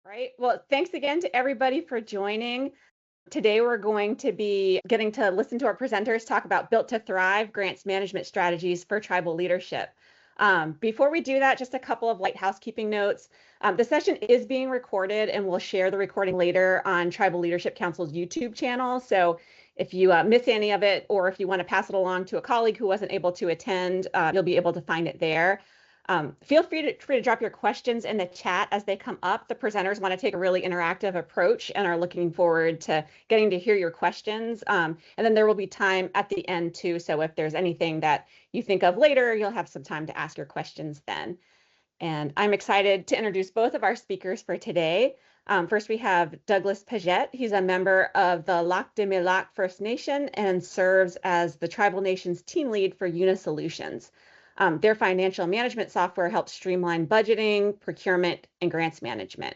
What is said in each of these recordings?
Right. Well, thanks again to everybody for joining. Today, we're going to be getting to listen to our presenters talk about Built to Thrive grants management strategies for tribal leadership. Before we do that, just a couple of light housekeeping notes. The session is being recorded, and we'll share the recording later on Tribal Leadership Council's YouTube channel. So if you miss any of it, or if you want to pass it along to a colleague who wasn't able to attend, you'll be able to find it there. Feel free to drop your questions in the chat as they come up. The presenters want to take a really interactive approach and are looking forward to getting to hear your questions. And then there will be time at the end too. So if there's anything that you think of later, you'll have some time to ask your questions then. And I'm excited to introduce both of our speakers for today. First, we have Douglas Paget. He's a member of the Lac de Mille First Nation and serves as the Tribal Nations team lead for Euna Solutions. Their financial management software helps streamline budgeting, procurement, and grants management.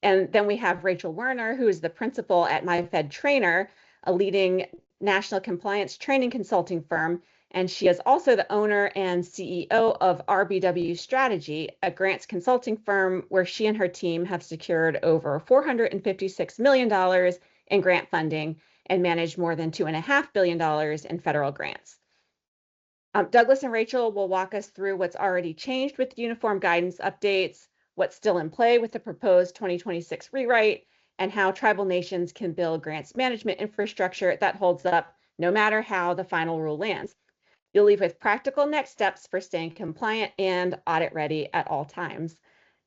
And then we have Rachel Werner, who is the principal at MyFedTrainer, a leading national compliance training consulting firm. And she is also the owner and CEO of RBW Strategy, a grants consulting firm where she and her team have secured over $456 million in grant funding and managed more than $2.5 billion in federal grants. Douglas and Rachel will walk us through what's already changed with uniform guidance updates, what's still in play with the proposed 2026 rewrite, and how tribal nations can build grants management infrastructure that holds up no matter how the final rule lands. You'll leave with practical next steps for staying compliant and audit ready at all times.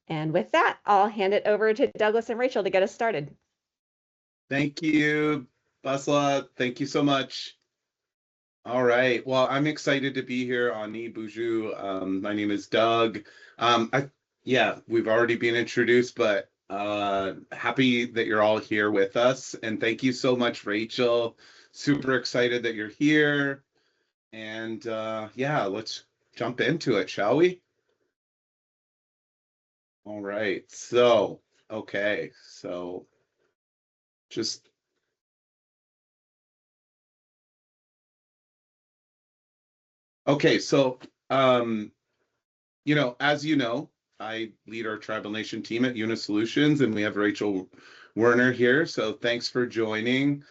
And with that, I'll hand it over to Douglas and Rachel to get us started. Thank you, Basla. Thank you so much. All right. Well, I'm excited to be here. Ani Boujou. My name is Doug. We've already been introduced, but happy that you're all here with us. And thank you so much, Rachel. Super excited that you're here. And let's jump into it, shall we? All right. So just as you know, I lead our Tribal Nation team at Euna Solutions, and we have Rachel Werner here. So thanks for joining.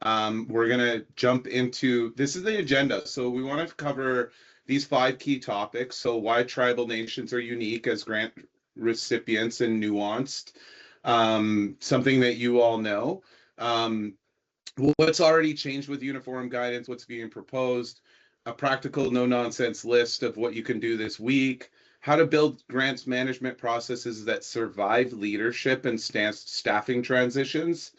We're going to jump into, this is the agenda. So we want to cover these 5 key topics. So why tribal nations are unique as grant recipients and nuanced, something that you all know. What's already changed with uniform guidance, what's being proposed, a practical no-nonsense list of what you can do this week, how to build grants management processes that survive leadership and staffing transitions,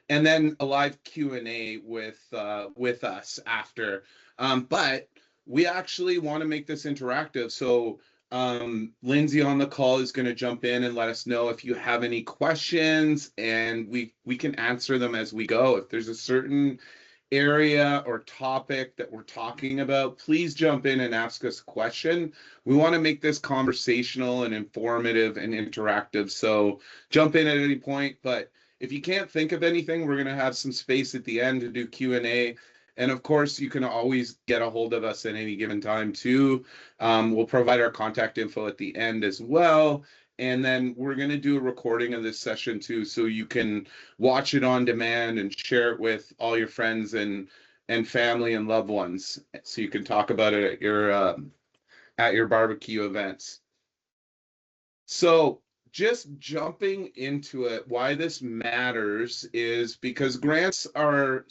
and then a live Q&A with us after. But we actually want to make this interactive. So Lindsay on the call is going to jump in and let us know if you have any questions, and we can answer them as we go. If there's a certain area or topic that we're talking about, please jump in and ask us a question. We want to make this conversational and informative and interactive. So jump in at any point, but if you can't think of anything, we're going to have some space at the end to do Q&A. And of course, you can always get a hold of us at any given time too. We'll provide our contact info at the end as well. And then we're going to do a recording of this session too, so you can watch it on demand and share it with all your friends and family and loved ones, so you can talk about it at your barbecue events. So just jumping into it, why this matters is because grants are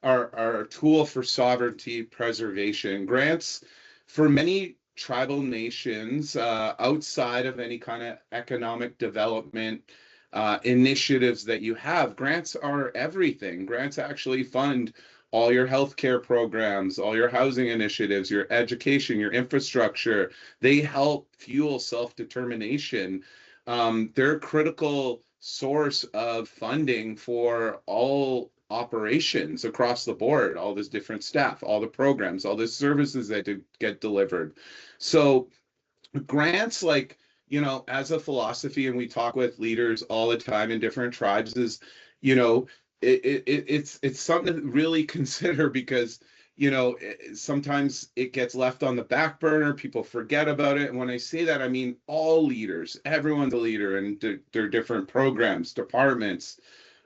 a tool for sovereignty preservation. Grants for many tribal nations outside of any kind of economic development initiatives that you have, grants are everything. Grants actually fund all your healthcare programs, all your housing initiatives, your education, your infrastructure. They help fuel self-determination. They're a critical source of funding for all operations across the board, all this different staff, all the programs, all the services that get delivered. So grants, like, as a philosophy, and we talk with leaders all the time in different tribes, is, it's something to really consider, because sometimes it gets left on the back burner. People forget about it. And when I say that, I mean all leaders. Everyone's a leader in their different programs, departments,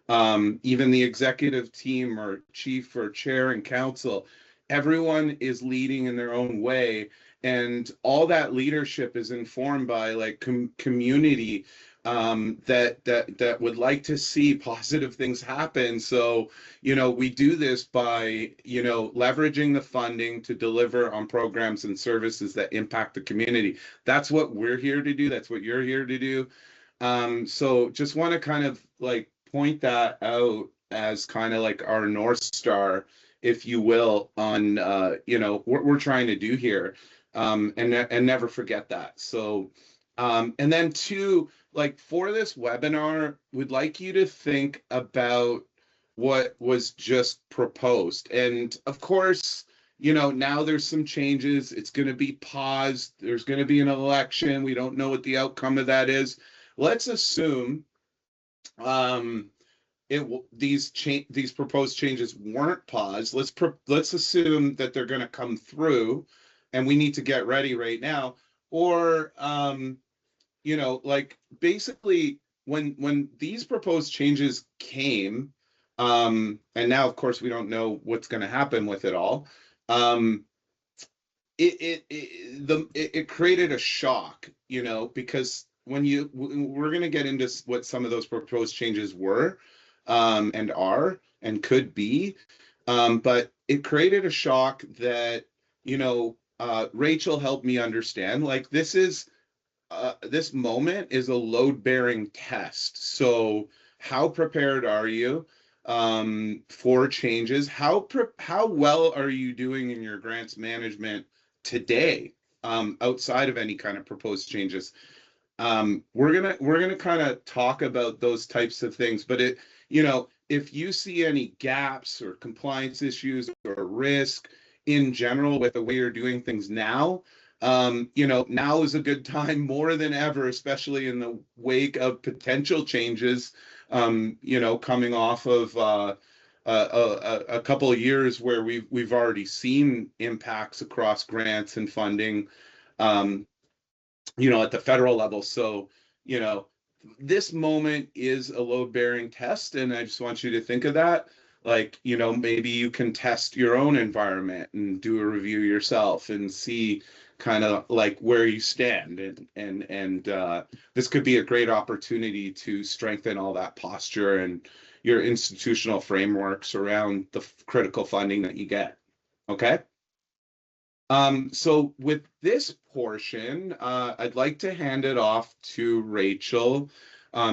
even the executive team or chief or chair and council. Everyone is leading in their own way. And all that leadership is informed by like community that would like to see positive things happen. So, we do this by, leveraging the funding to deliver on programs and services that impact the community. That's what we're here to do. That's what you're here to do. So just want to kind of like point that out as kind of like our North Star, if you will, on, what we're trying to do here. And never forget that. So, and then two, like for this webinar, we'd like you to think about what was just proposed. And of course, now there's some changes. It's going to be paused. There's going to be an election. We don't know what the outcome of that is. Let's assume these proposed changes weren't paused. Let's assume that they're going to come through, and we need to get ready right now. Or like basically when these proposed changes came, and now of course we don't know what's going to happen with it all. It created a shock, because we're going to get into what some of those proposed changes were, and are and could be, but it created a shock that Rachel helped me understand. Like this moment is a load-bearing test. So how prepared are you for changes? How well are you doing in your grants management today, outside of any kind of proposed changes? We're gonna kind of talk about those types of things, but if you see any gaps or compliance issues or risk in general with the way you're doing things now, now is a good time more than ever, especially in the wake of potential changes, coming off of a couple of years where we've already seen impacts across grants and funding, at the federal level. So, this moment is a load-bearing test, and I just want you to think of that. Like, maybe you can test your own environment and do a review yourself and see kind of like where you stand, and this could be a great opportunity to strengthen all that posture and your institutional frameworks around the critical funding that you get. Okay. So with this portion, I'd like to hand it off to Rachel.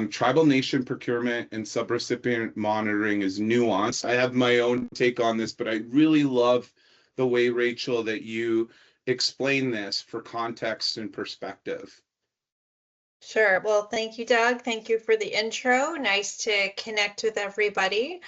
Tribal nation procurement and subrecipient monitoring is nuanced. I have my own take on this, but I really love the way, Rachel, that you explain this for context and perspective. Sure. Well, thank you, Doug. Thank you for the intro. Nice to connect with everybody.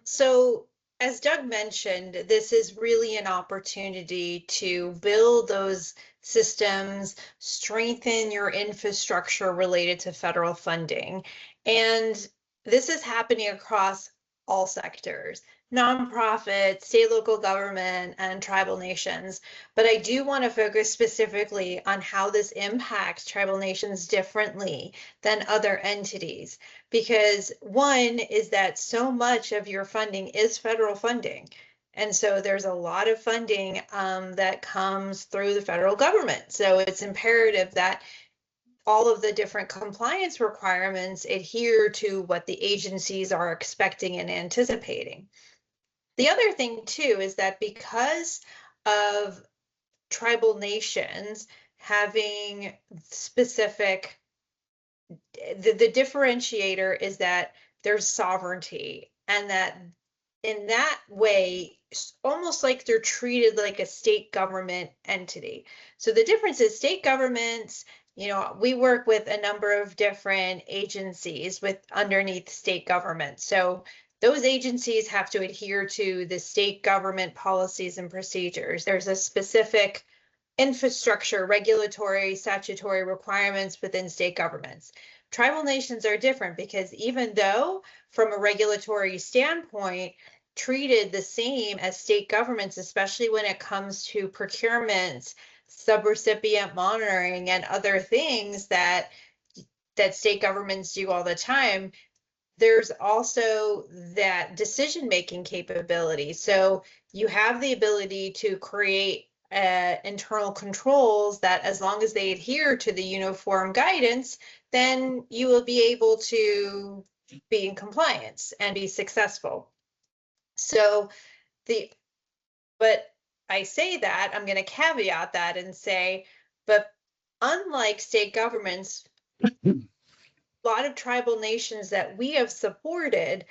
So as Doug mentioned, this is really an opportunity to build those systems, strengthen your infrastructure related to federal funding. And this is happening across all sectors, nonprofit, state, local government, and tribal nations. But I do want to focus specifically on how this impacts tribal nations differently than other entities. Because one is that so much of your funding is federal funding. And so there's a lot of funding that comes through the federal government. So it's imperative that all of the different compliance requirements adhere to what the agencies are expecting and anticipating. The other thing too is that because of tribal nations having specific, the differentiator is that there's sovereignty, and that in that way, almost like they're treated like a state government entity. So the difference is state governments, we work with a number of different agencies underneath state government. So those agencies have to adhere to the state government policies and procedures. There's a specific infrastructure, regulatory, statutory requirements within state governments. Tribal nations are different because even though from a regulatory standpoint, treated the same as state governments, especially when it comes to procurement, subrecipient monitoring, and other things that state governments do all the time. There's also that decision-making capability. So you have the ability to create internal controls that, as long as they adhere to the uniform guidance, then you will be able to be in compliance and be successful. So but I say that, I'm going to caveat that and say, but unlike state governments, a lot of tribal nations that we have supported,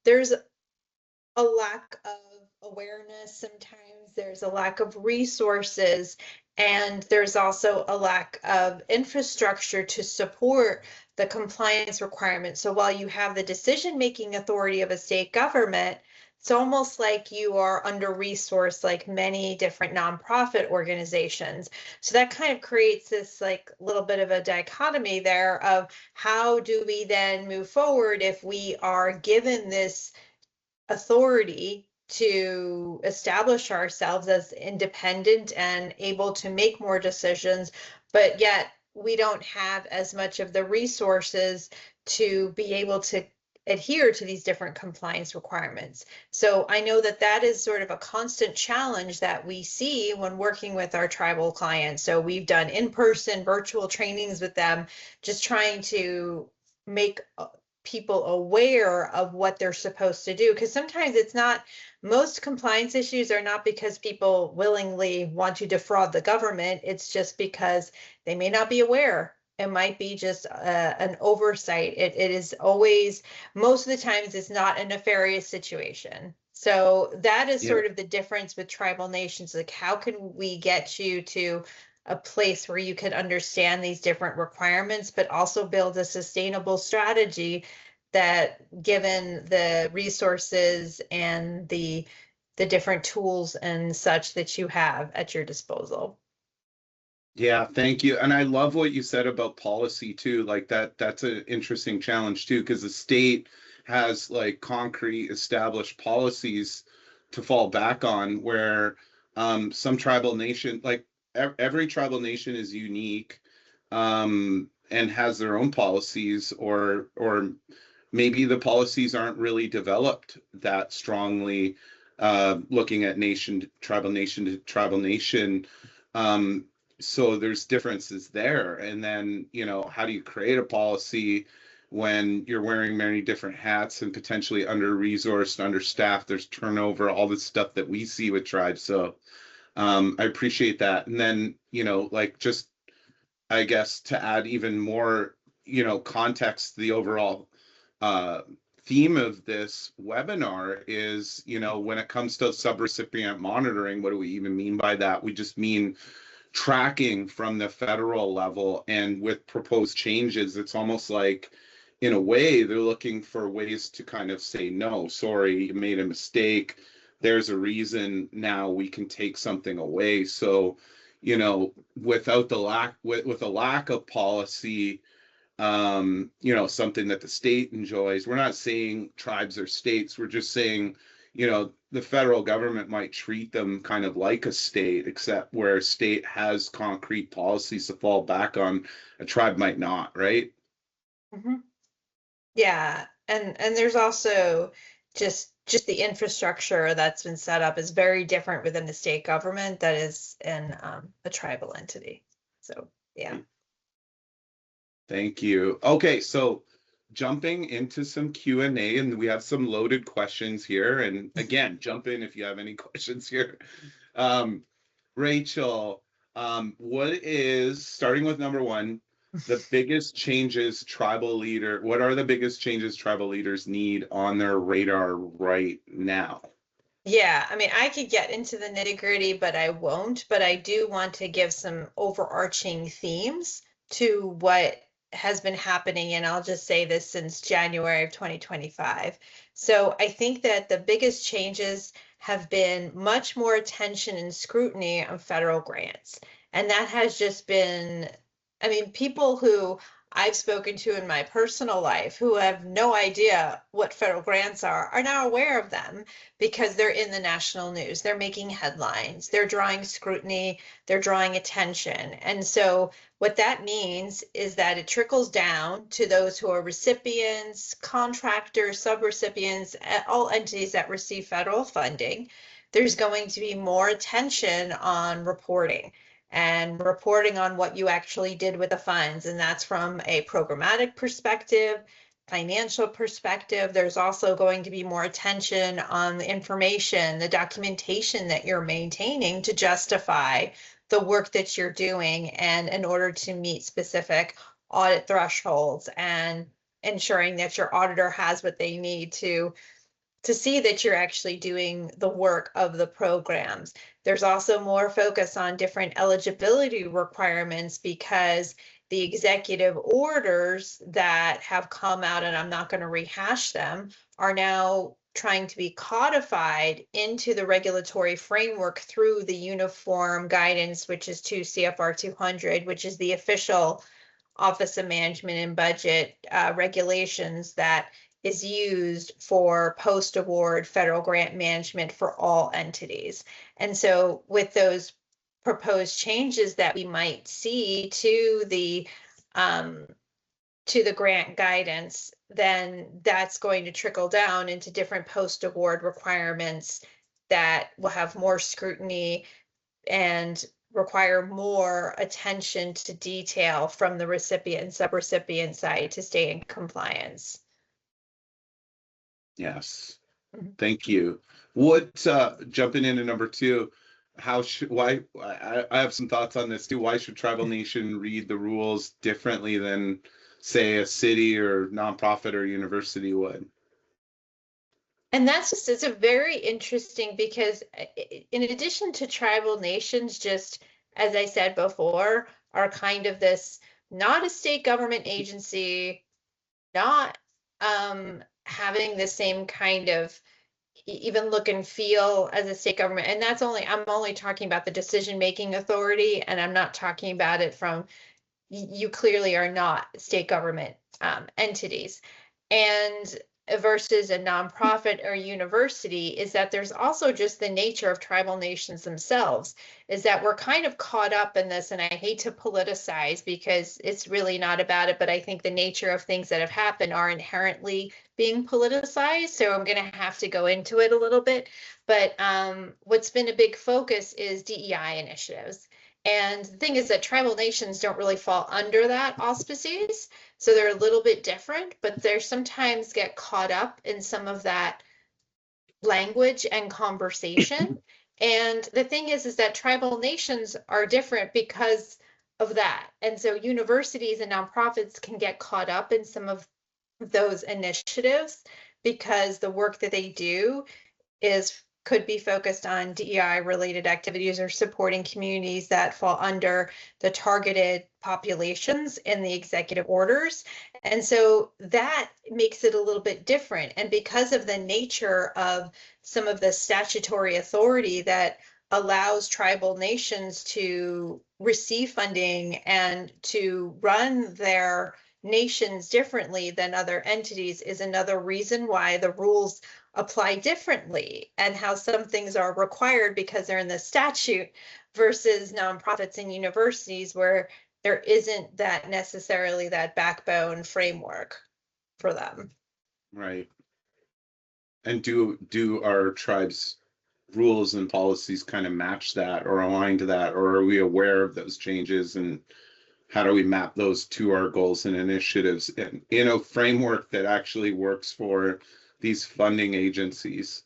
there's a lack of awareness. Sometimes there's a lack of resources, and there's also a lack of infrastructure to support the compliance requirements. So while you have the decision-making authority of a state government, it's almost like you are under-resourced, like many different nonprofit organizations. So that kind of creates this like little bit of a dichotomy there of how do we then move forward if we are given this authority to establish ourselves as independent and able to make more decisions, but yet we don't have as much of the resources to be able to adhere to these different compliance requirements. So I know that that is sort of a constant challenge that we see when working with our tribal clients. So we've done in-person virtual trainings with them, just trying to make people aware of what they're supposed to do, because sometimes it's not, most compliance issues are not because people willingly want to defraud the government. It's just because they may not be aware. It might be just an oversight. It is always, most of the times, it's not a nefarious situation. So that is sort of the difference with tribal nations. Like, how can we get you to a place where you can understand these different requirements, but also build a sustainable strategy that, given the resources and the different tools and such that you have at your disposal. Yeah, thank you. And I love what you said about policy too. Like that's an interesting challenge too, because the state has like concrete established policies to fall back on, where some tribal nation, like every tribal nation is unique, and has their own policies, or maybe the policies aren't really developed that strongly, looking at tribal nation to tribal nation. So there's differences there. And then, how do you create a policy when you're wearing many different hats and potentially under-resourced, understaffed, there's turnover, all the stuff that we see with tribes. So I appreciate that. And then, like, just, I guess, to add even more, context to the overall theme of this webinar is, when it comes to subrecipient monitoring, what do we even mean by that? We just mean tracking from the federal level. And with proposed changes, it's almost like, in a way, they're looking for ways to kind of say, no, sorry, you made a mistake. There's a reason. Now we can take something away. So, without with a lack of policy, something that the state enjoys. We're not saying tribes are states. We're just saying, the federal government might treat them kind of like a state, except where a state has concrete policies to fall back on, a tribe might not, right? Mm-hmm. Yeah, and there's also just the infrastructure that's been set up is very different within the state government that is in a tribal entity. So yeah. Thank you. Okay, so jumping into some Q&A, and we have some loaded questions here. And again, jump in if you have any questions here. Rachel, starting with number one, the biggest changes what are the biggest changes tribal leaders need on their radar right now? Yeah, I mean, I could get into the nitty-gritty, but I won't. But I do want to give some overarching themes to what has been happening, and I'll just say this since January of 2025. So I think that the biggest changes have been much more attention and scrutiny on federal grants. And that has just been, I mean, people who I've spoken to in my personal life who have no idea what federal grants are now aware of them because they're in the national news. They're making headlines, they're drawing scrutiny, they're drawing attention. And so what that means is that it trickles down to those who are recipients, contractors, subrecipients, all entities that receive federal funding. There's going to be more attention on reporting and reporting on what you actually did with the funds. And that's from a programmatic perspective, financial perspective. There's also going to be more attention on the information, the documentation that you're maintaining to justify the work that you're doing and in order to meet specific audit thresholds and ensuring that your auditor has what they need to see that you're actually doing the work of the programs. There's also more focus on different eligibility requirements because the executive orders that have come out, and I'm not going to rehash them, are now trying to be codified into the regulatory framework through the uniform guidance, which is 2 CFR 200, which is the official Office of Management and Budget regulations that is used for post-award federal grant management for all entities. And so with those proposed changes that we might see to the grant guidance, then that's going to trickle down into different post-award requirements that will have more scrutiny and require more attention to detail from the recipient and subrecipient side to stay in compliance. Yes, thank you. What, jumping into number 2, why, I have some thoughts on this too. Why should tribal nation read the rules differently than, say, a city or nonprofit or university would? And that's just, it's a very interesting because in addition to tribal nations, just as I said before, are kind of this, not a state government agency, not having the same kind of even look and feel as a state government. And that's I'm only talking about the decision-making authority, and I'm not talking about it from, you clearly are not state government entities. And versus a nonprofit or university is that there's also just the nature of tribal nations themselves, is that we're kind of caught up in this, and I hate to politicize because it's really not about it, but I think the nature of things that have happened are inherently being politicized. So I'm going to have to go into it a little bit. But what's been a big focus is DEI initiatives. And the thing is that tribal nations don't really fall under that auspices. So they're a little bit different, but they sometimes get caught up in some of that language and conversation. And the thing is that tribal nations are different because of that. And so universities and nonprofits can get caught up in some of those initiatives because the work that they do could be focused on DEI related activities or supporting communities that fall under the targeted populations in the executive orders. And so that makes it a little bit different. And because of the nature of some of the statutory authority that allows tribal nations to receive funding and to run their nations differently than other entities is another reason why the rules apply differently and how some things are required because they're in the statute versus nonprofits and universities where there isn't that necessarily that backbone framework for them. Right. And do our tribes rules and policies kind of match that or align to that, or are we aware of those changes, and how do we map those to our goals and initiatives in a framework that actually works for these funding agencies?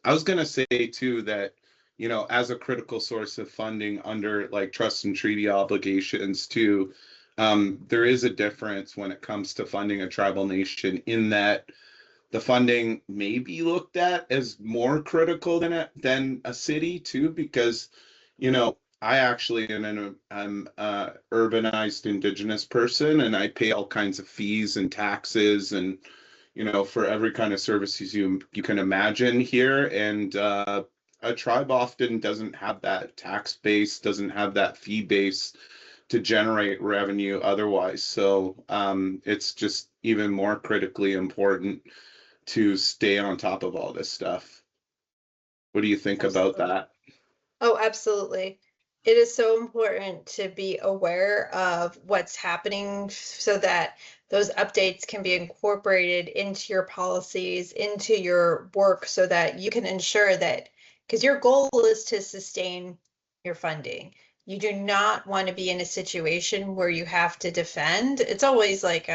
I was going to say too that, as a critical source of funding under like trust and treaty obligations too, there is a difference when it comes to funding a tribal nation in that the funding may be looked at as more critical than a city too, because, I actually I'm a urbanized indigenous person, and I pay all kinds of fees and taxes and, for every kind of services you can imagine here. And a tribe often doesn't have that tax base, doesn't have that fee base to generate revenue otherwise. So it's just even more critically important to stay on top of all this stuff. What do you think about that? Oh, absolutely. It is so important to be aware of what's happening so that those updates can be incorporated into your policies, into your work, so that you can ensure that, because your goal is to sustain your funding. You do not want to be in a situation where you have to defend. It's always like,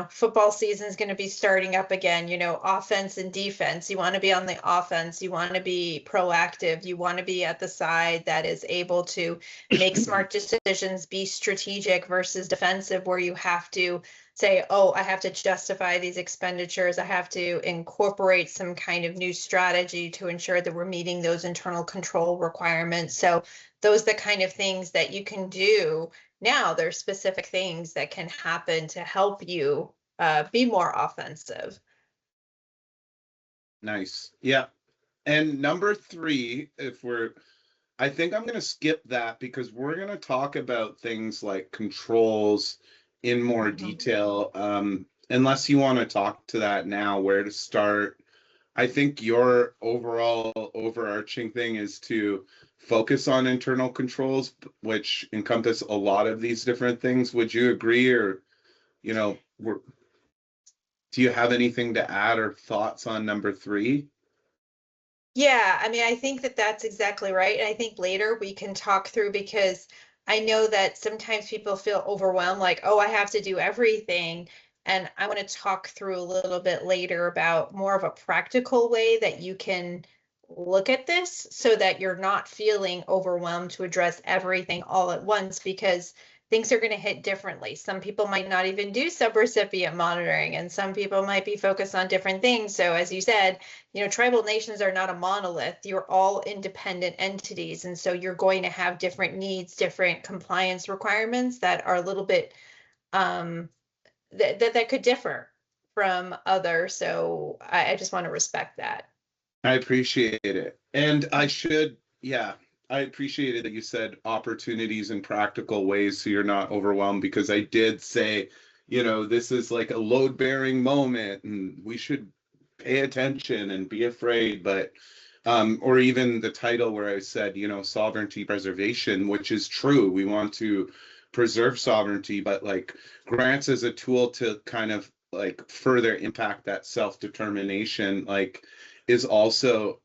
football season is going to be starting up again, offense and defense. You want to be on the offense. You want to be proactive. You want to be at the side that is able to make smart decisions, be strategic versus defensive, where you have to say, oh, I have to justify these expenditures. I have to incorporate some kind of new strategy to ensure that we're meeting those internal control requirements. So those are the kind of things that you can do. Now there's specific things that can happen to help you be more offensive. Nice. Yeah. And number 3, I think I'm going to skip that because we're going to talk about things like controls in more detail. Unless you want to talk to that now, where to start. I think your overall overarching thing is to focus on internal controls, which encompass a lot of these different things. Would you agree? Or, do you have anything to add or thoughts on number 3? Yeah, I mean, I think that that's exactly right. And I think later we can talk through, because I know that sometimes people feel overwhelmed, like, oh, I have to do everything. And I want to talk through a little bit later about more of a practical way that you can look at this so that you're not feeling overwhelmed to address everything all at once, because things are going to hit differently. Some people might not even do subrecipient monitoring, and some people might be focused on different things. So as you said, tribal nations are not a monolith. You're all independent entities. And so you're going to have different needs, different compliance requirements that are a little bit, that could differ from others. So I just want to respect that. I appreciate it. And I appreciated that you said opportunities in practical ways so you're not overwhelmed, because I did say, this is like a load-bearing moment and we should pay attention and be afraid. But, or even the title where I said, sovereignty preservation, which is true. We want to preserve sovereignty, but like grants as a tool to kind of like further impact that self-determination, like, is also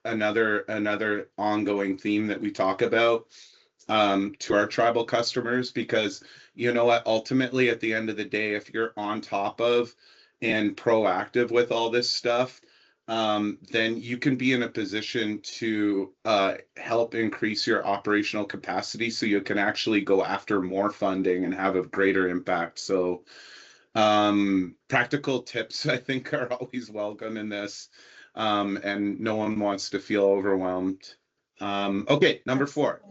another ongoing theme that we talk about to our tribal customers, because you know what, ultimately at the end of the day, if you're on top of and proactive with all this stuff, then you can be in a position to help increase your operational capacity so you can actually go after more funding and have a greater impact. So practical tips, I think, are always welcome in this, and no one wants to feel overwhelmed. Okay, number 4,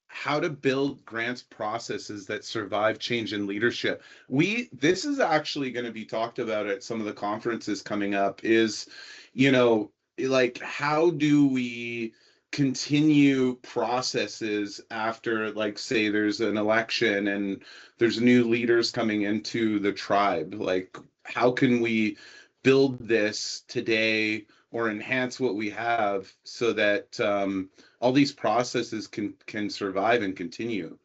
how to build grants processes that survive change in leadership. This is actually going to be talked about at some of the conferences coming up, is, like, how do we continue processes after, like, say there's an election and there's new leaders coming into the tribe? Like, how can we build this today or enhance what we have so that all these processes can survive and continue?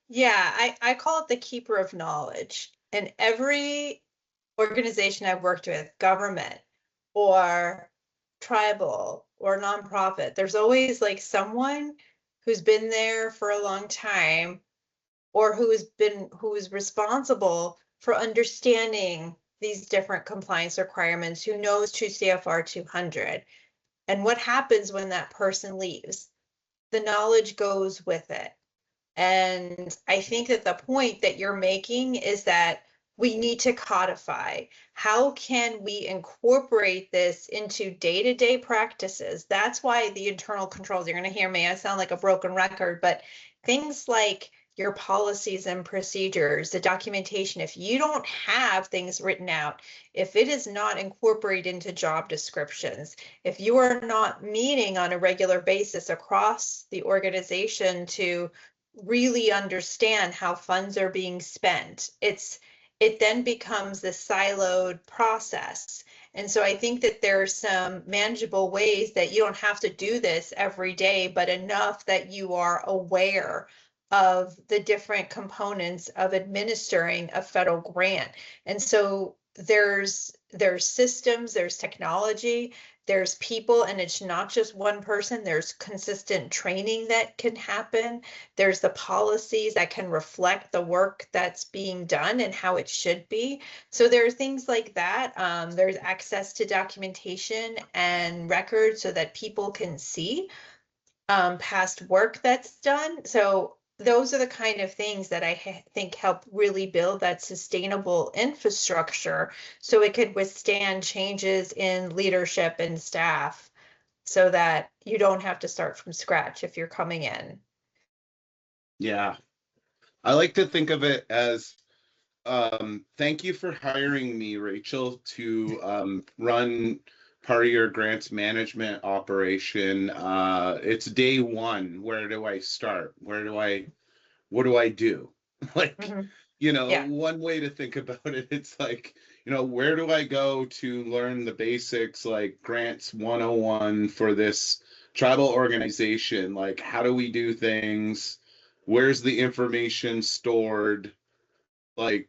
Yeah, I call it the keeper of knowledge. And every organization I've worked with, government or tribal or nonprofit, there's always like someone who's been there for a long time, or who is responsible for understanding these different compliance requirements, who knows 2 CFR 200. And what happens when that person leaves? The knowledge goes with it. And I think that the point that you're making is that we need to codify. How can we incorporate this into day-to-day practices? That's why the internal controls, you're going to hear me, I sound like a broken record, but things like your policies and procedures, the documentation, if you don't have things written out, if it is not incorporated into job descriptions, if you are not meeting on a regular basis across the organization to really understand how funds are being spent. It then becomes this siloed process. And so I think that there are some manageable ways that you don't have to do this every day, but enough that you are aware of the different components of administering a federal grant. And so there's systems, there's technology, there's people, and it's not just one person. There's consistent training that can happen. There's the policies that can reflect the work that's being done and how it should be. So there are things like that. There's access to documentation and records so that people can see past work that's done. So those are the kind of things that I think help really build that sustainable infrastructure so it could withstand changes in leadership and staff so that you don't have to start from scratch if you're coming in. Yeah. I like to think of it as thank you for hiring me, Rachel, to run part of your grants management operation. It's day one. Where do I start? What do I do? Like, Yeah. one way to think about it, it's like, where do I go to learn the basics, like grants 101 for this tribal organization? Like, how do we do things? Where's the information stored? Like,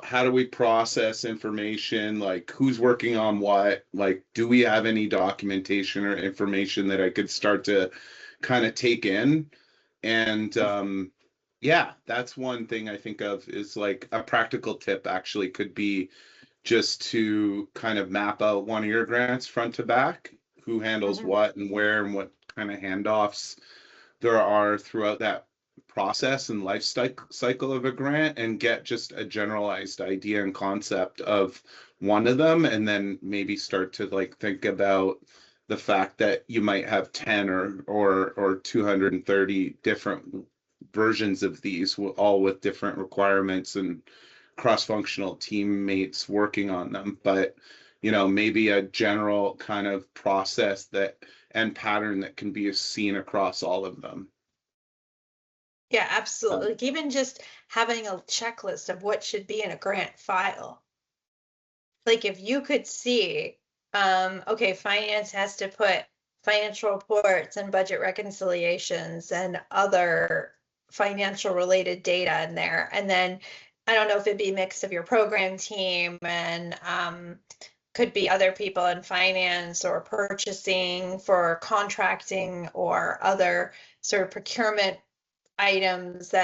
how do we process information? Like, who's working on what? Like, do we have any documentation or information that I could start to kind of take in? And yeah, that's one thing I think of is like a practical tip actually could be just to kind of map out one of your grants front to back, who handles what and where and what kind of handoffs there are throughout that process and life cycle of a grant, and get just a generalized idea and concept of one of them, and then maybe start to like think about the fact that you might have 10 or 230 different versions of these, all with different requirements and cross-functional teammates working on them. But maybe a general kind of process that and pattern that can be seen across all of them. Yeah, absolutely. Like even just having a checklist of what should be in a grant file. Like if you could see, okay, finance has to put financial reports and budget reconciliations and other financial related data in there. And then I don't know if it'd be a mix of your program team and could be other people in finance or purchasing for contracting or other sort of procurement items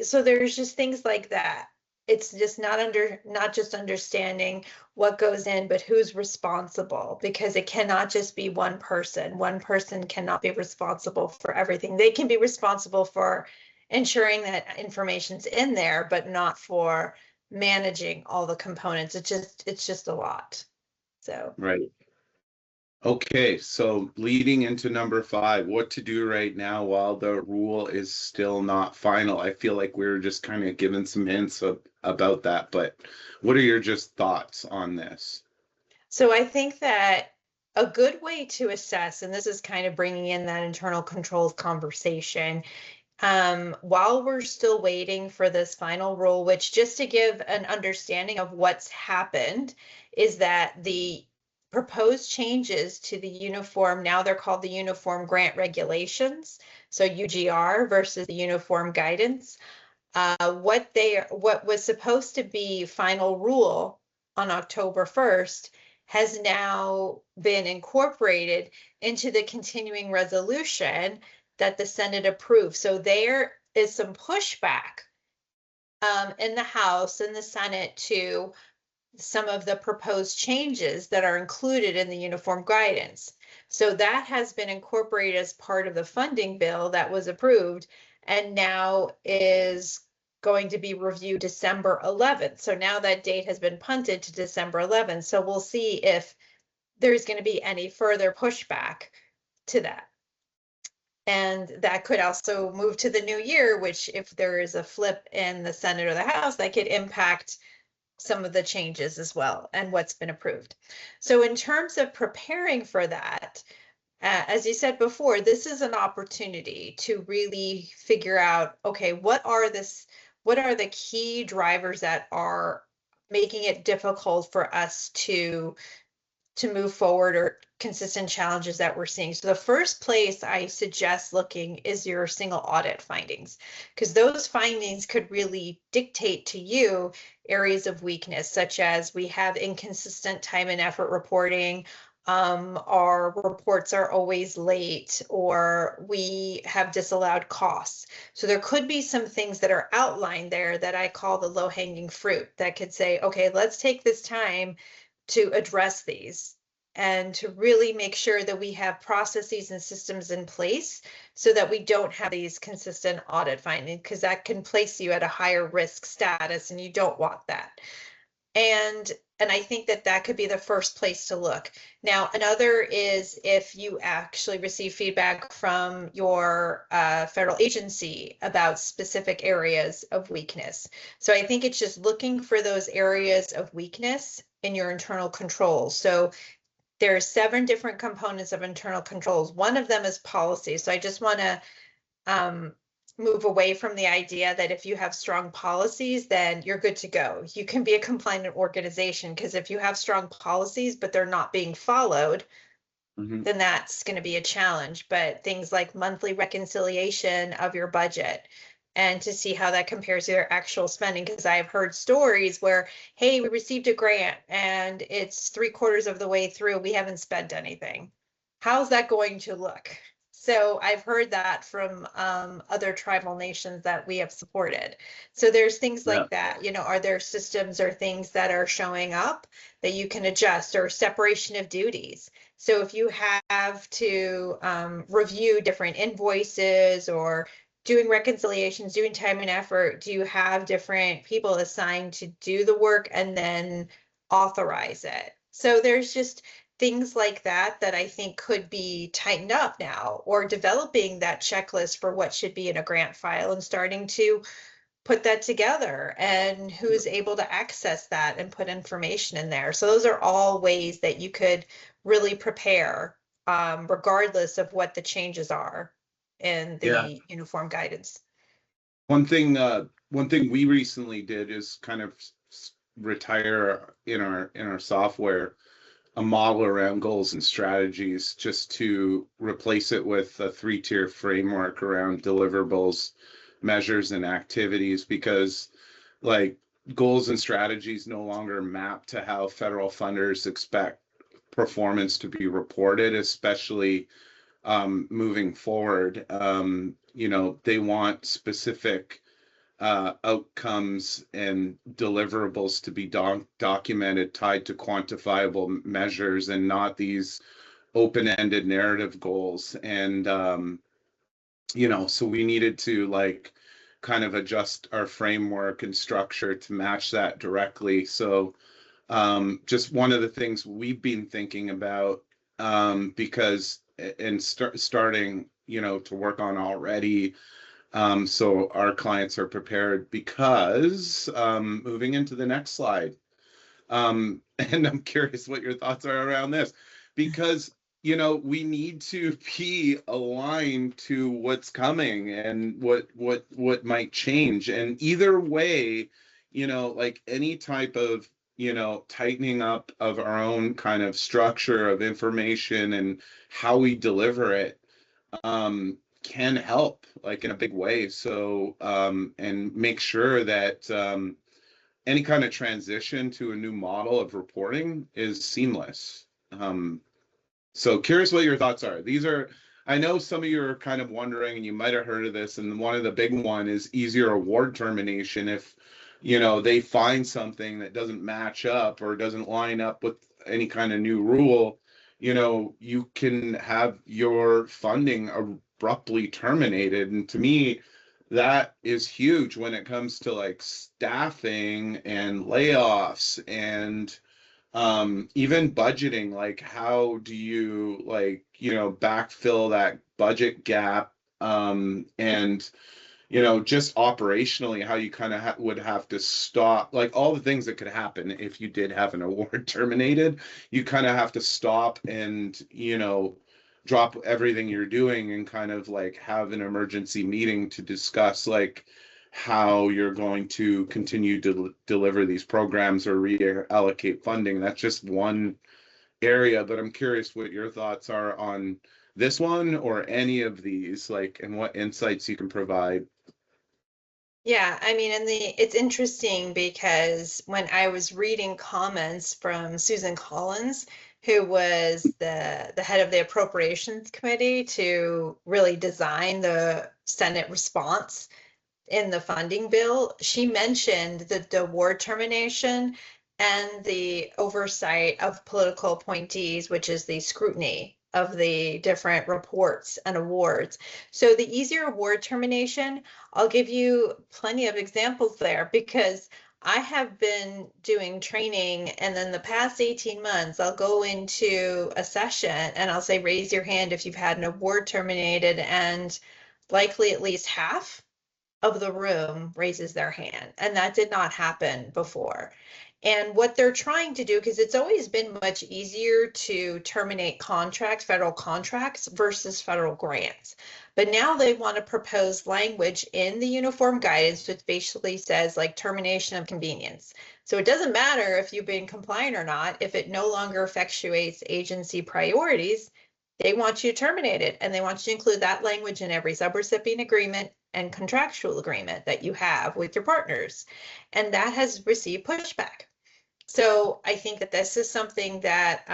so there's just things like that. It's just not just understanding what goes in, but who's responsible, because it cannot just be one person. One person cannot be responsible for everything. They can be responsible for ensuring that information's in there, but not for managing all the components. It's just a lot. So right. Okay, so leading into number 5, what to do right now while the rule is still not final. I feel like we were just kind of given some hints about that, but what are your just thoughts on this? So I think that a good way to assess, and this is kind of bringing in that internal controls conversation, while we're still waiting for this final rule, which just to give an understanding of what's happened, is that the proposed changes to the uniform, now they're called the Uniform Grant Regulations, so UGR versus the Uniform Guidance. What was supposed to be final rule on October 1st has now been incorporated into the continuing resolution that the Senate approved. So there is some pushback in the House and the Senate to some of the proposed changes that are included in the uniform guidance. So that has been incorporated as part of the funding bill that was approved and now is going to be reviewed December 11th. So now that date has been punted to December 11th. So we'll see if there's going to be any further pushback to that. And that could also move to the new year, which if there is a flip in the Senate or the House, that could impact some of the changes as well and what's been approved. So in terms of preparing for that, As you said before, this is an opportunity to really figure out, okay, what are the key drivers that are making it difficult for us to move forward, or consistent challenges that we're seeing. So the first place I suggest looking is your single audit findings, because those findings could really dictate to you areas of weakness, such as we have inconsistent time and effort reporting, our reports are always late, or we have disallowed costs. So there could be some things that are outlined there that I call the low-hanging fruit that could say, okay, let's take this time to address these and to really make sure that we have processes and systems in place so that we don't have these consistent audit findings, because that can place you at a higher risk status and you don't want that. And I think that could be the first place to look. Now, another is if you actually receive feedback from your federal agency about specific areas of weakness. So I think it's just looking for those areas of weakness in your internal controls. So there's 7 different components of internal controls. One of them is policy. So I just want to move away from the idea that if you have strong policies, then you're good to go. You can be a compliant organization, because if you have strong policies, but they're not being followed, then that's going to be a challenge. But things like monthly reconciliation of your budget, and to see how that compares to your actual spending, because I've heard stories where, hey, we received a grant and it's 3/4 of the way through, we haven't spent anything. How's that going to look? So I've heard that from other tribal nations that we have supported. So there's things like that, are there systems or things that are showing up that you can adjust, or separation of duties? So if you have to review different invoices or doing reconciliations, doing time and effort, do you have different people assigned to do the work and then authorize it? So there's just things like that I think could be tightened up now, or developing that checklist for what should be in a grant file and starting to put that together, and who's able to access that and put information in there. So those are all ways that you could really prepare, regardless of what the changes are in the uniform guidance. One thing we recently did is kind of retire in our software a model around goals and strategies, just to replace it with a 3-tier framework around deliverables, measures, and activities, because like goals and strategies no longer map to how federal funders expect performance to be reported, especially moving forward. They want specific outcomes and deliverables to be documented, tied to quantifiable measures, and not these open-ended narrative goals. And so we needed to kind of adjust our framework and structure to match that directly. So just one of the things we've been thinking about, because starting to work on already, so our clients are prepared, because moving into the next slide, and I'm curious what your thoughts are around this, because we need to be aligned to what's coming and what might change. And either way, any type of tightening up of our own kind of structure of information and how we deliver it can help in a big way. So and make sure that any kind of transition to a new model of reporting is seamless. So curious what your thoughts are. I know some of you are kind of wondering, and you might have heard of this, and one of the big one is easier award termination. If they find something that doesn't match up or doesn't line up with any kind of new rule, you can have your funding abruptly terminated. And to me, that is huge when it comes to staffing and layoffs and even budgeting. How do you backfill that budget gap, and just operationally how you kind of would have to stop all the things that could happen if you did have an award terminated. You kind of have to stop and drop everything you're doing and kind of like have an emergency meeting to discuss like how you're going to continue to deliver these programs or reallocate funding. That's just one area, but I'm curious what your thoughts are on this one or any of these, like, and what insights you can provide. Yeah, I mean, it's interesting because when I was reading comments from Susan Collins, who was the head of the Appropriations Committee to really design the Senate response in the funding bill, she mentioned the award termination and the oversight of political appointees, which is the scrutiny of the different reports and awards. So the easier award termination, I'll give you plenty of examples there because I have been doing training, and then the past 18 months, I'll go into a session and I'll say, raise your hand if you've had an award terminated, and likely at least half of the room raises their hand. And that did not happen before. And what they're trying to do, because it's always been much easier to terminate contracts, federal contracts versus federal grants. But now they want to propose language in the uniform guidance, which basically says like termination of convenience. So it doesn't matter if you've been compliant or not, if it no longer effectuates agency priorities, they want you to terminate it. And they want you to include that language in every subrecipient agreement and contractual agreement that you have with your partners. And that has received pushback. So I think that this is something that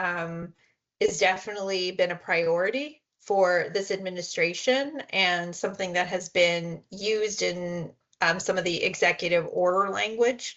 is definitely been a priority for this administration and something that has been used in some of the executive order language.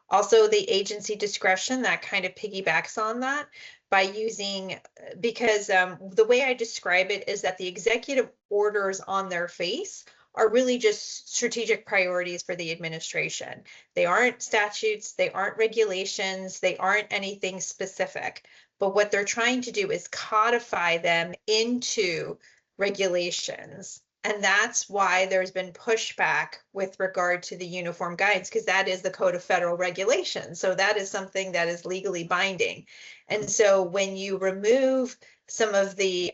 Also, the agency discretion that kind of piggybacks on that by using, because the way I describe it is that the executive orders on their face are really just strategic priorities for the administration. They aren't statutes, they aren't regulations, they aren't anything specific. But what they're trying to do is codify them into regulations. And that's why there's been pushback with regard to the uniform guidance, because that is the Code of Federal Regulations. So that is something that is legally binding. And so when you remove some of the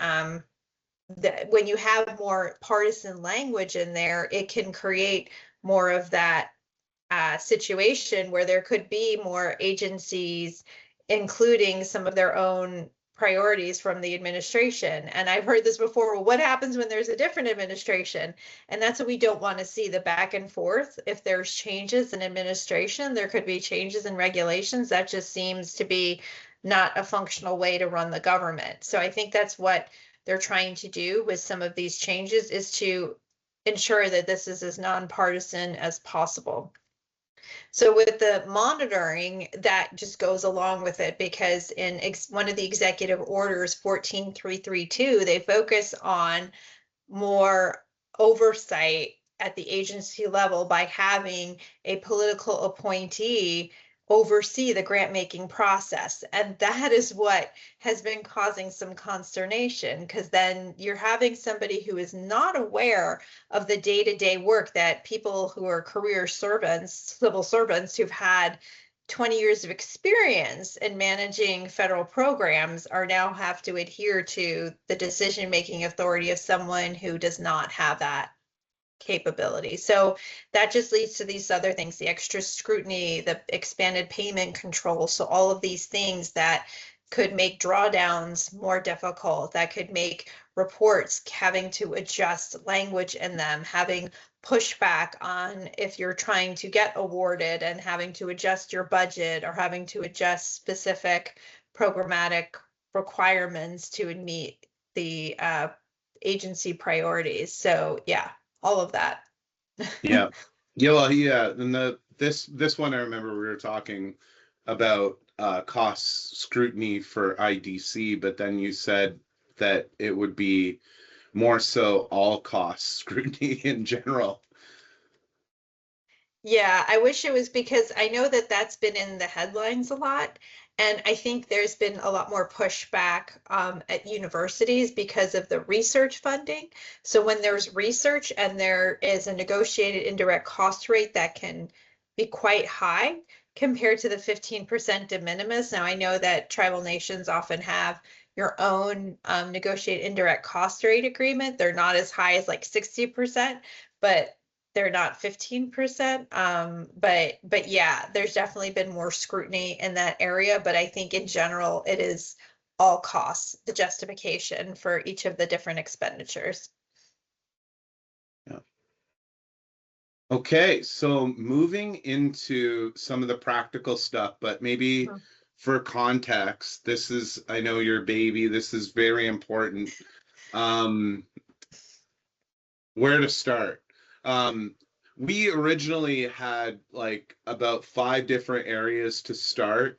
when you have more partisan language in there, it can create more of that situation where there could be more agencies including some of their own priorities from the administration. And I've heard this before, well, what happens when there's a different administration? And that's what we don't want to see, the back and forth. If there's changes in administration, there could be changes in regulations. That just seems to be not a functional way to run the government. So I think that's what they're trying to do with some of these changes, is to ensure that this is as nonpartisan as possible. So with the monitoring, that just goes along with it, because in one of the executive orders, 14332, they focus on more oversight at the agency level by having a political appointee oversee the grant making process. And that is what has been causing some consternation, because then you're having somebody who is not aware of the day-to-day work that people who are career servants, civil servants who've had 20 years of experience in managing federal programs are now have to adhere to the decision-making authority of someone who does not have that capability. So that just leads to these other things, the extra scrutiny, the expanded payment control. So all of these things that could make drawdowns more difficult, that could make reports having to adjust language in them, having pushback on if you're trying to get awarded and having to adjust your budget or having to adjust specific programmatic requirements to meet the agency priorities. So yeah, all of that. Yeah. Well, yeah. And this one, I remember we were talking about cost scrutiny for IDC, but then you said that it would be more so all cost scrutiny in general. Yeah, I wish it was, because I know that that's been in the headlines a lot. And I think there's been a lot more pushback at universities because of the research funding. So when there's research and there is a negotiated indirect cost rate that can be quite high compared to the 15% de minimis. Now I know that tribal nations often have your own negotiated indirect cost rate agreement. They're not as high as like 60%, but they're not 15%. But yeah, there's definitely been more scrutiny in that area. But I think in general, it is all costs, the justification for each of the different expenditures. Yeah. Okay, so moving into some of the practical stuff, but maybe for context, this is, I know your baby, this is very important. Where to start? We originally had like about 5 different areas to start.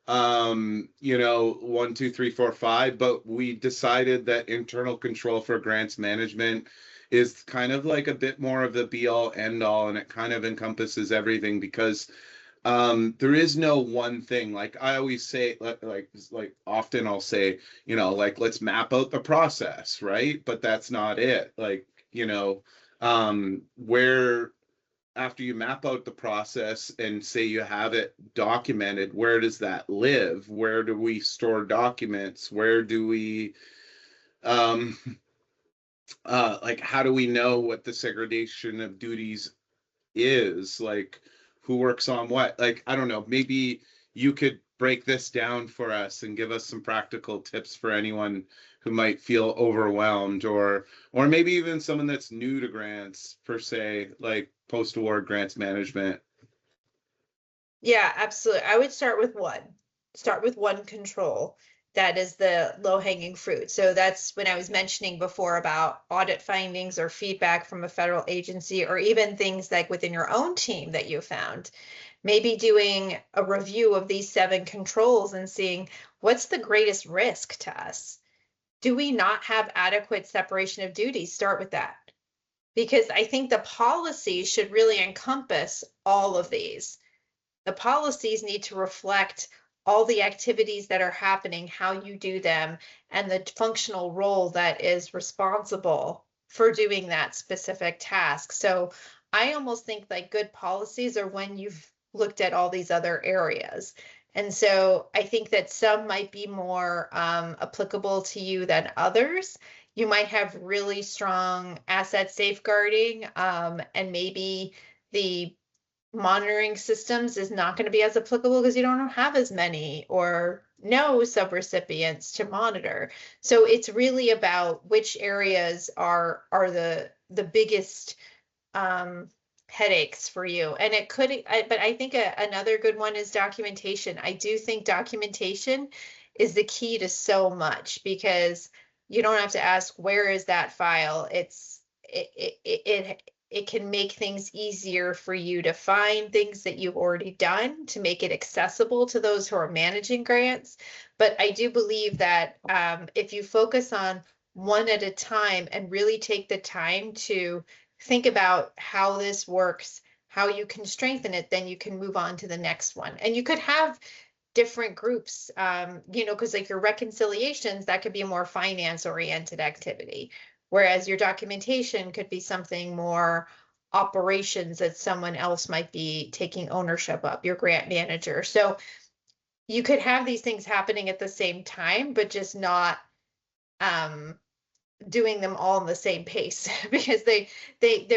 You know, 1, 2, 3, 4, 5, but we decided that internal control for grants management is kind of like a bit more of the be all end all, and it kind of encompasses everything because there is no one thing. Like I always say, like often I'll say, you know, like let's map out the process, right? But that's not it. Like, you know, where after you map out the process and say you have it documented, where does that live? Where do we store documents? Where do we um like how do we know what the segregation of duties is? Like who works on what? Like I don't know, maybe you could break this down for us and give us some practical tips for anyone who might feel overwhelmed, or maybe even someone that's new to grants per se, like post-award grants management. Yeah, absolutely. I would start with one. Start with one control. That is the low-hanging fruit. So that's when I was mentioning before about audit findings or feedback from a federal agency, or even things like within your own team that you found. Maybe doing a review of these 7 controls and seeing what's the greatest risk to us. Do we not have adequate separation of duties? Start with that. Because I think the policy should really encompass all of these. The policies need to reflect all the activities that are happening, how you do them, and the functional role that is responsible for doing that specific task. So I almost think like good policies are when you've looked at all these other areas. And so I think that some might be more applicable to you than others. You might have really strong asset safeguarding, and maybe the monitoring systems is not going to be as applicable because you don't have as many or no subrecipients to monitor. So it's really about which areas are the biggest headaches for you. And it could, but I think another good one is documentation. I do think documentation is the key to so much because you don't have to ask where is that file. It can make things easier for you to find things that you've already done to make it accessible to those who are managing grants. But I do believe that if you focus on one at a time and really take the time to think about how this works, how you can strengthen it, then you can move on to the next one. And you could have different groups, you know, because like your reconciliations, that could be a more finance oriented activity. Whereas your documentation could be something more operations that someone else might be taking ownership of, your grant manager. So you could have these things happening at the same time, but just not doing them all in the same pace because the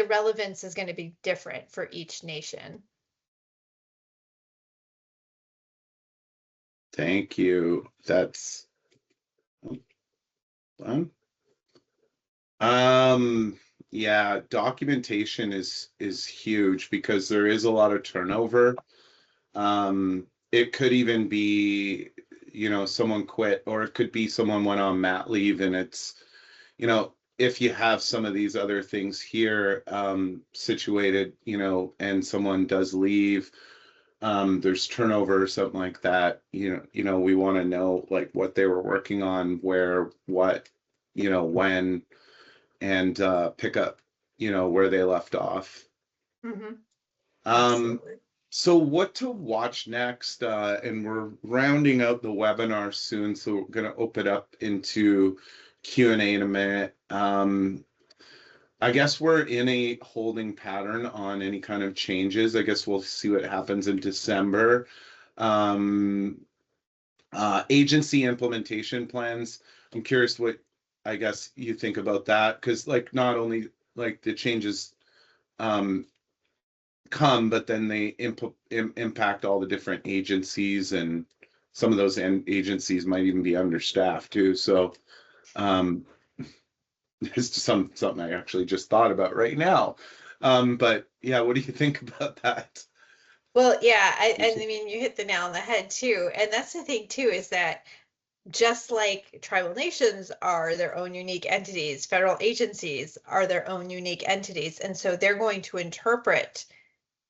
relevance is going to be different for each nation. Thank you. That's fun. Yeah, documentation is huge because there is a lot of turnover. It could even be, you know, someone quit, or it could be someone went on mat leave, and it's, you know, if you have some of these other things here situated, you know, and someone does leave, there's turnover or something like that, you know, we want to know like what they were working on, where, what, you know, when, and pick up, you know, where they left off. Absolutely. So what to watch next, and we're rounding out the webinar soon, so we're going to open up into Q&A in a minute. I guess we're in a holding pattern on any kind of changes. I guess we'll see what happens in December. Agency implementation plans. I'm curious what I guess you think about that, because like not only like the changes come, but then they impact all the different agencies, and some of those agencies might even be understaffed too. So it's something I actually just thought about right now. But yeah, what do you think about that? Well, yeah, I mean, you hit the nail on the head too. And that's the thing too, is that just like tribal nations are their own unique entities, federal agencies are their own unique entities. And so they're going to interpret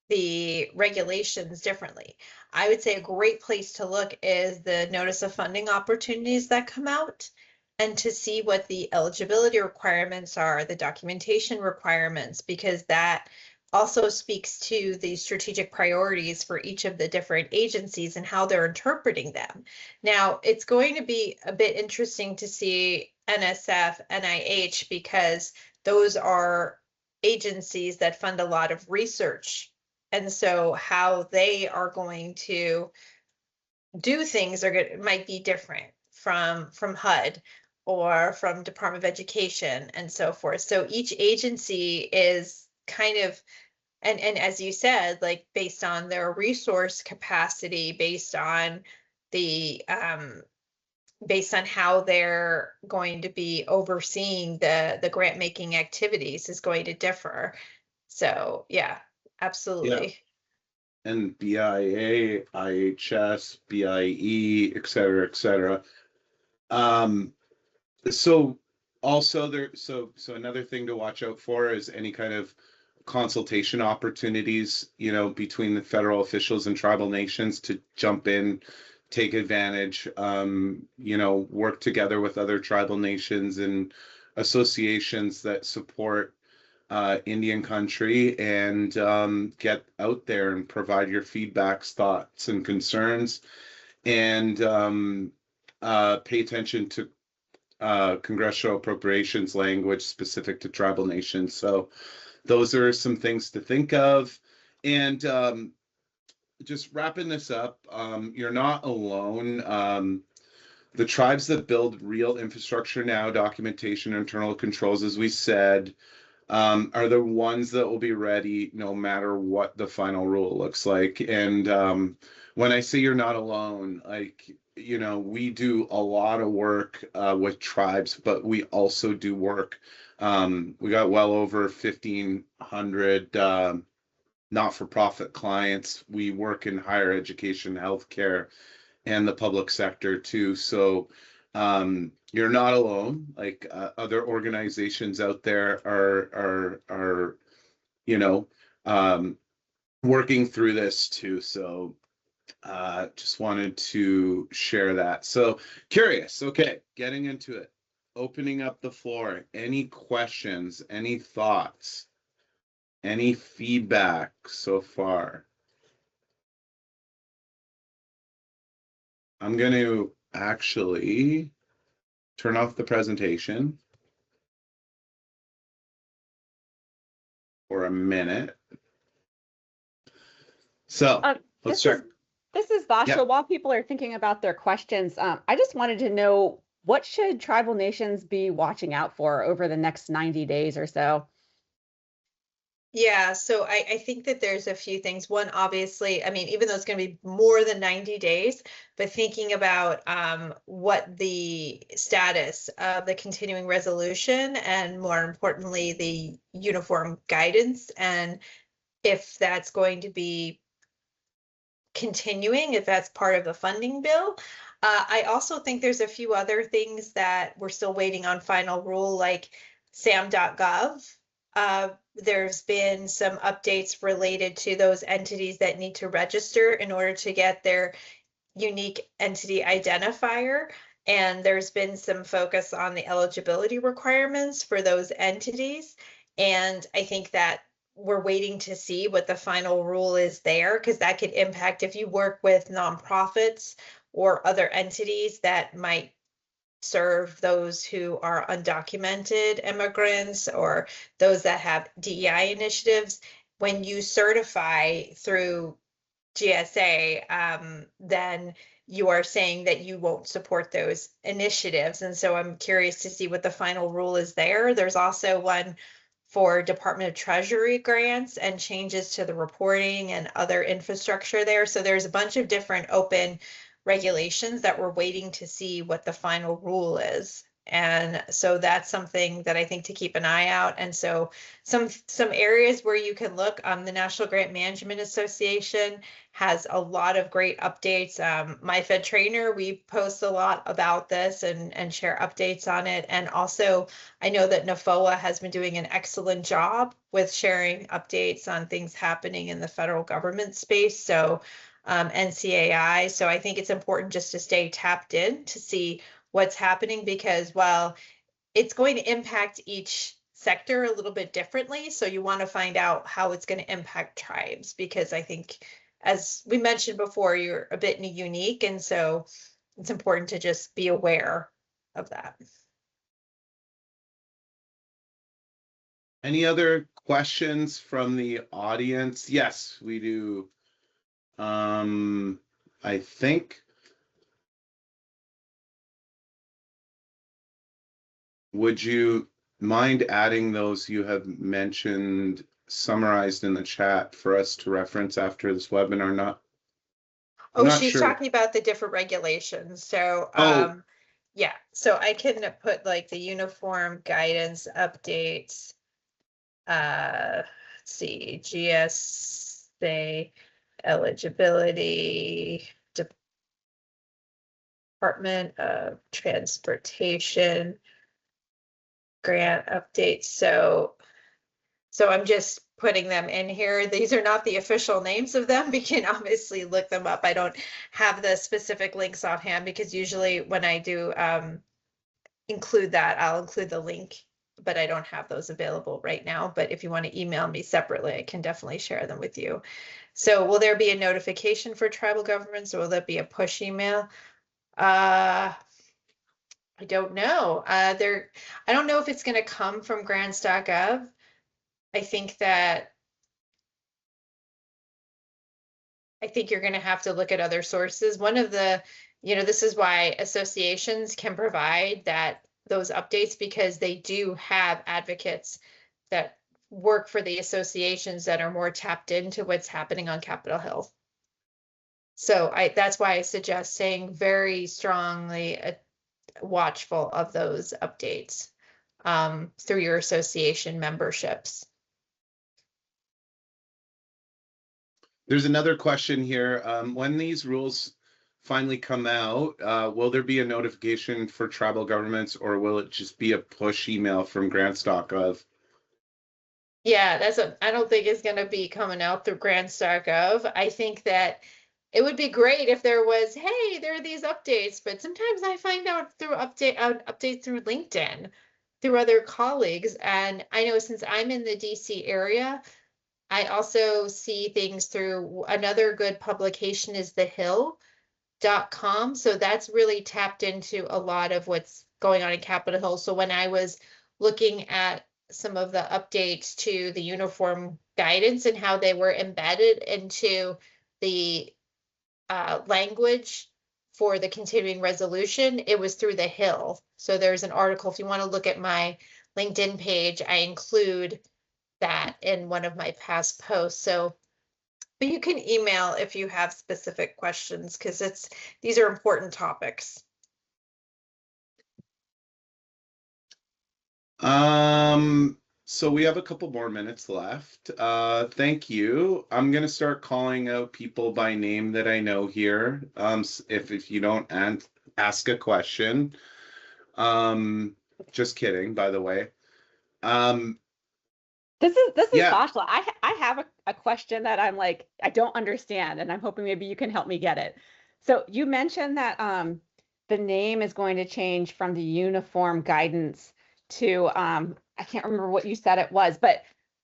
the regulations differently. I would say a great place to look is the notice of funding opportunities that come out, and to see what the eligibility requirements are, the documentation requirements, because that also speaks to the strategic priorities for each of the different agencies and how they're interpreting them. Now, it's going to be a bit interesting to see NSF, NIH, because those are agencies that fund a lot of research. And so how they are going to do things might be different from HUD or from Department of Education and so forth. So each agency is kind of, and as you said, like based on their resource capacity, based on the based on how they're going to be overseeing the grant making activities is going to differ. So yeah, absolutely. And BIA, IHS, BIE, et cetera, et cetera. So also so another thing to watch out for is any kind of consultation opportunities, between the federal officials and tribal nations to jump in, take advantage, work together with other tribal nations and associations that support Indian country, and get out there and provide your feedbacks, thoughts, and concerns, and pay attention to congressional appropriations language specific to tribal nations. So those are some things to think of. And just wrapping this up, you're not alone. The tribes that build real infrastructure now, documentation, internal controls, as we said, are the ones that will be ready no matter what the final rule looks like. And when I say you're not alone, like, we do a lot of work with tribes, but we also do work. We got well over 1,500 not-for-profit clients. We work in higher education, healthcare, and the public sector too. So you're not alone. Like other organizations out there are working through this too. So just wanted to share that. So curious. Okay, getting into it. Opening up the floor. Any questions? Any thoughts? Any feedback so far? I'm going to actually turn off the presentation for a minute. So let's start. This is Vasha. Yeah. While people are thinking about their questions, I just wanted to know, what should tribal nations be watching out for over the next 90 days or so? Yeah, so I think that there's a few things. One, obviously, I mean, even though it's going to be more than 90 days, but thinking about what the status of the continuing resolution, and more importantly, the uniform guidance, and if that's going to be continuing, if that's part of the funding bill. I also think there's a few other things that we're still waiting on final rule, like sam.gov. There's been some updates related to those entities that need to register in order to get their unique entity identifier. And there's been some focus on the eligibility requirements for those entities. And I think that we're waiting to see what the final rule is there, because that could impact if you work with nonprofits or other entities that might serve those who are undocumented immigrants or those that have DEI initiatives. When you certify through GSA, then you are saying that you won't support those initiatives. And so I'm curious to see what the final rule is there. There's also one for Department of Treasury grants and changes to the reporting and other infrastructure there. So there's a bunch of different open regulations that we're waiting to see what the final rule is. And so that's something that I think to keep an eye out. And so some areas where you can look, the National Grant Management Association has a lot of great updates. MyFedTrainer, we post a lot about this and share updates on it. And also, I know that NAFOA has been doing an excellent job with sharing updates on things happening in the federal government space. So NCAI. So I think it's important just to stay tapped in to see what's happening, because while it's going to impact each sector a little bit differently, so you want to find out how it's going to impact tribes, because I think, as we mentioned before, you're a bit unique, and so it's important to just be aware of that. Any other questions from the audience? Yes, we do. I think. Would you mind adding those you have mentioned summarized in the chat for us to reference after this webinar? Oh, she's talking about the different regulations. So, yeah, so I can put like the uniform guidance updates. Let's see, GSA eligibility, Department of Transportation grant updates. So I'm just putting them in here. These are not the official names of them. We can obviously look them up. I don't have the specific links offhand, because usually when I do include that, I'll include the link, but I don't have those available right now. But if you want to email me separately, I can definitely share them with you. So will there be a notification for tribal governments, or will there be a push email? I don't know. I don't know if it's going to come from grants.gov. I think you're going to have to look at other sources. One of the, this is why associations can provide those updates, because they do have advocates that work for the associations that are more tapped into what's happening on Capitol Hill. So that's why I suggest staying very strongly watchful of those updates through your association memberships. There's another question here. When these rules finally come out, will there be a notification for tribal governments, or will it just be a push email from grants.gov? Yeah, I don't think it's going to be coming out through grants.gov. I think that it would be great if there was, hey, there are these updates, but sometimes I find out through updates through LinkedIn, through other colleagues. And I know, since I'm in the DC area, I also see things through another good publication is thehill.com. So that's really tapped into a lot of what's going on in Capitol Hill. So when I was looking at some of the updates to the uniform guidance and how they were embedded into the language for the continuing resolution, it was through the Hill. So there's an article. If you want to look at my LinkedIn page, I include that in one of my past posts. So, but you can email if you have specific questions, because these are important topics. So we have a couple more minutes left. Thank you. I'm gonna start calling out people by name that I know here. If you don't ask a question, just kidding, by the way. This is Yeah. Vashla. I have a question that I'm like, I don't understand, and I'm hoping maybe you can help me get it. So you mentioned that the name is going to change from the uniform guidance to I can't remember what you said it was, but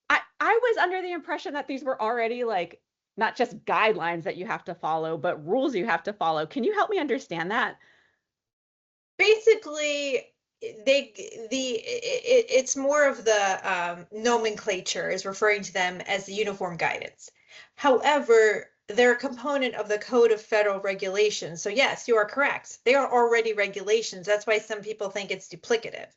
I was under the impression that these were already like not just guidelines that you have to follow, but rules you have to follow. Can you help me understand that? Basically, it's more of the nomenclature is referring to them as the uniform guidance. However, they're a component of the Code of Federal Regulations. So yes, you are correct. They are already regulations. That's why some people think it's duplicative.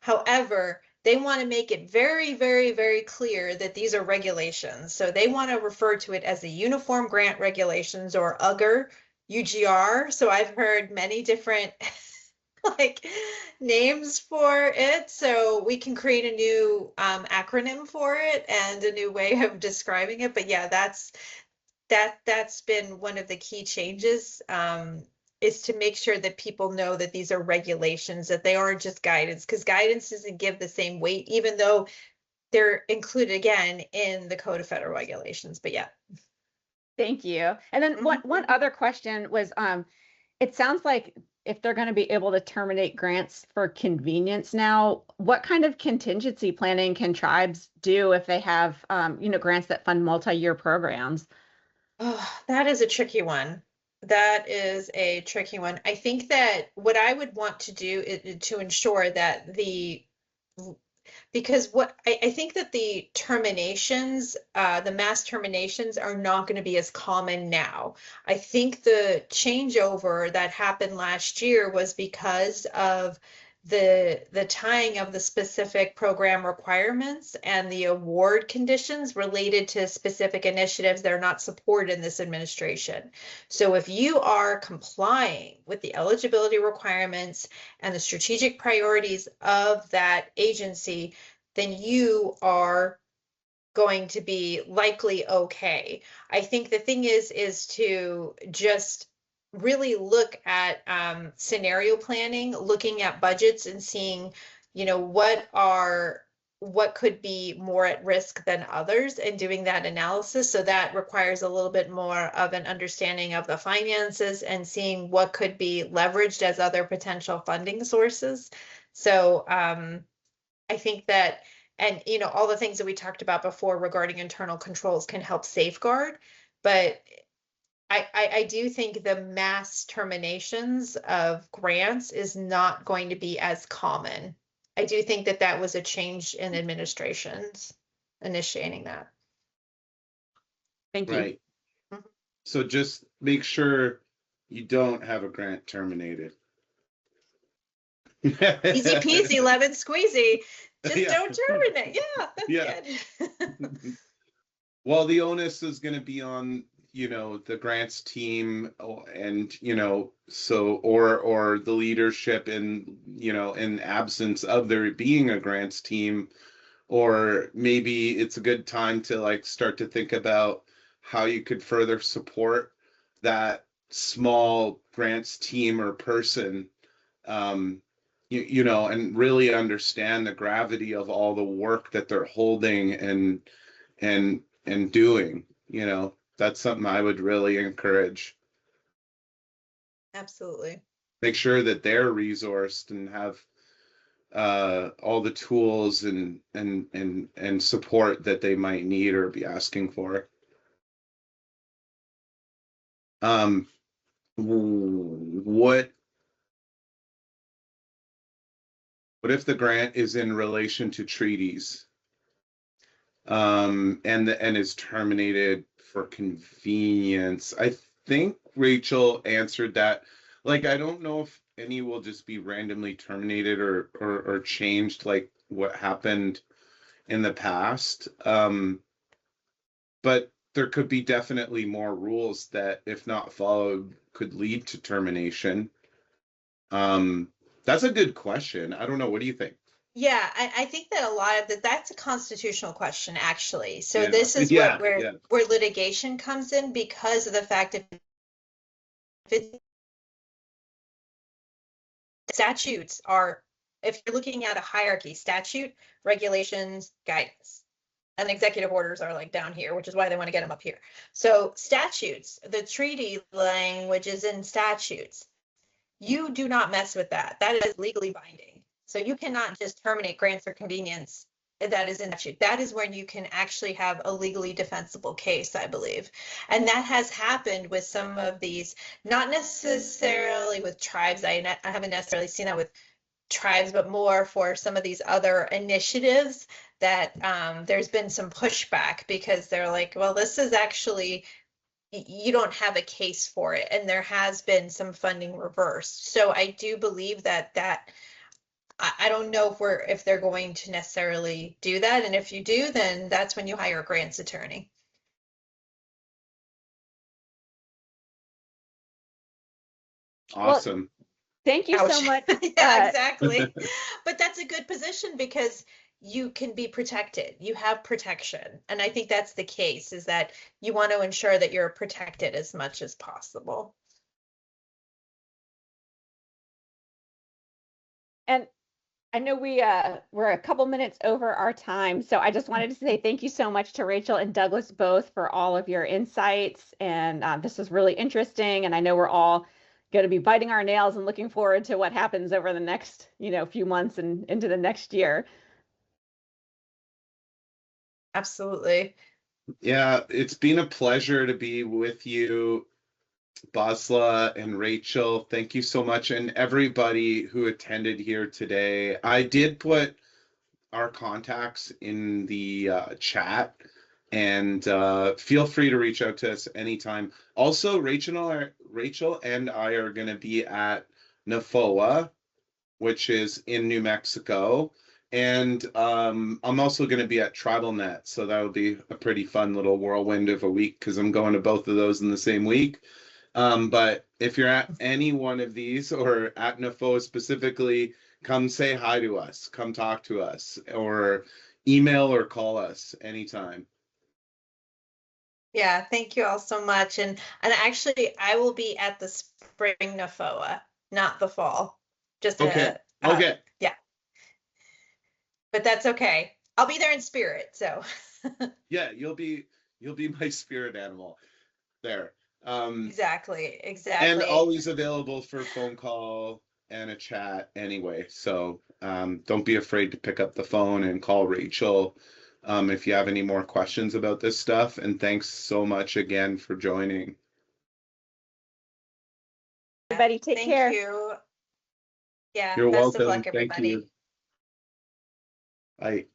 However, they want to make it very, very, very clear that these are regulations. So they want to refer to it as the Uniform Grant Regulations, or UGR, UGR. So I've heard many different like names for it. So we can create a new acronym for it and a new way of describing it. But yeah, that's been one of the key changes, is to make sure that people know that these are regulations, that they aren't just guidance, because guidance doesn't give the same weight, even though they're included again in the Code of Federal Regulations. But yeah. Thank you. And then one other question was, it sounds like if they're going to be able to terminate grants for convenience now, what kind of contingency planning can tribes do if they have, grants that fund multi-year programs? Oh, that is a tricky one. That is a tricky one. I think that what I would want to do is to ensure that because what I think that the terminations, the mass terminations, are not going to be as common now. I think the changeover that happened last year was because of the tying of the specific program requirements and the award conditions related to specific initiatives that are not supported in this administration. So if you are complying with the eligibility requirements and the strategic priorities of that agency, then you are going to be likely okay. I think the thing is to just really look at scenario planning, looking at budgets and seeing, what could be more at risk than others, and doing that analysis. So that requires a little bit more of an understanding of the finances and seeing what could be leveraged as other potential funding sources. So I think that, and all the things that we talked about before regarding internal controls can help safeguard, but I do think the mass terminations of grants is not going to be as common. I do think that that was a change in administrations initiating that. Thank you. Right. So just make sure you don't have a grant terminated. Easy peasy, lemon squeezy. Just don't terminate. Yeah, that's good. Well, the onus is going to be on the grants team, and so or the leadership in absence of there being a grants team, or maybe it's a good time to start to think about how you could further support that small grants team or person, and really understand the gravity of all the work that they're holding and doing. That's something I would really encourage. Absolutely. Make sure that they're resourced and have all the tools and support that they might need or be asking for. What if the grant is in relation to treaties, and is terminated for convenience? I think Rachel answered that. I don't know if any will just be randomly terminated or changed, like what happened in the past. But there could be definitely more rules that, if not followed, could lead to termination. That's a good question. I don't know. What do you think? Yeah, I think that a lot of that's a constitutional question, actually. So this is where litigation comes in, because of the fact that statutes are, if you're looking at a hierarchy, statute, regulations, guidance, and executive orders are down here, which is why they want to get them up here. So statutes, the treaty language is in statutes. You do not mess with that. That is legally binding. So you cannot just terminate grants for convenience that is in statute. That is when you can actually have a legally defensible case, I believe. And that has happened with some of these, not necessarily with tribes. I haven't necessarily seen that with tribes, but more for some of these other initiatives that there's been some pushback, because they're like, well, this is actually you don't have a case for it, and there has been some funding reversed. So I do believe that I don't know if they're going to necessarily do that, and if you do, then that's when you hire a grants attorney. Awesome. Well, thank you so much. Yeah, exactly. But that's a good position because you can be protected. You have protection. And I think that's the case, is that you want to ensure that you're protected as much as possible. And I know we're a couple minutes over our time, so I just wanted to say thank you so much to Rachel and Douglas both for all of your insights. And this was really interesting. And I know we're all going to be biting our nails and looking forward to what happens over the next, few months and into the next year. Absolutely. Yeah, it's been a pleasure to be with you, Basla and Rachel. Thank you so much. And everybody who attended here today. I did put our contacts in the chat, and feel free to reach out to us anytime. Also, Rachel and I are going to be at NAFOA, which is in New Mexico. And I'm also going to be at TribalNet. So that'll be a pretty fun little whirlwind of a week because I'm going to both of those in the same week. But if you're at any one of these or at NAFOA specifically, come say hi to us, come talk to us, or email or call us anytime. Yeah, thank you all so much. And actually, I will be at the spring NAFOA, not the fall. Just okay. Okay. Yeah. But that's okay. I'll be there in spirit. So yeah, you'll be my spirit animal there. Exactly. And always available for phone call and a chat anyway. So don't be afraid to pick up the phone and call Rachel if you have any more questions about this stuff. And thanks so much again for joining. Everybody take care. Thank you. Yeah, You're best welcome. of luck, Thank everybody. you. Bye.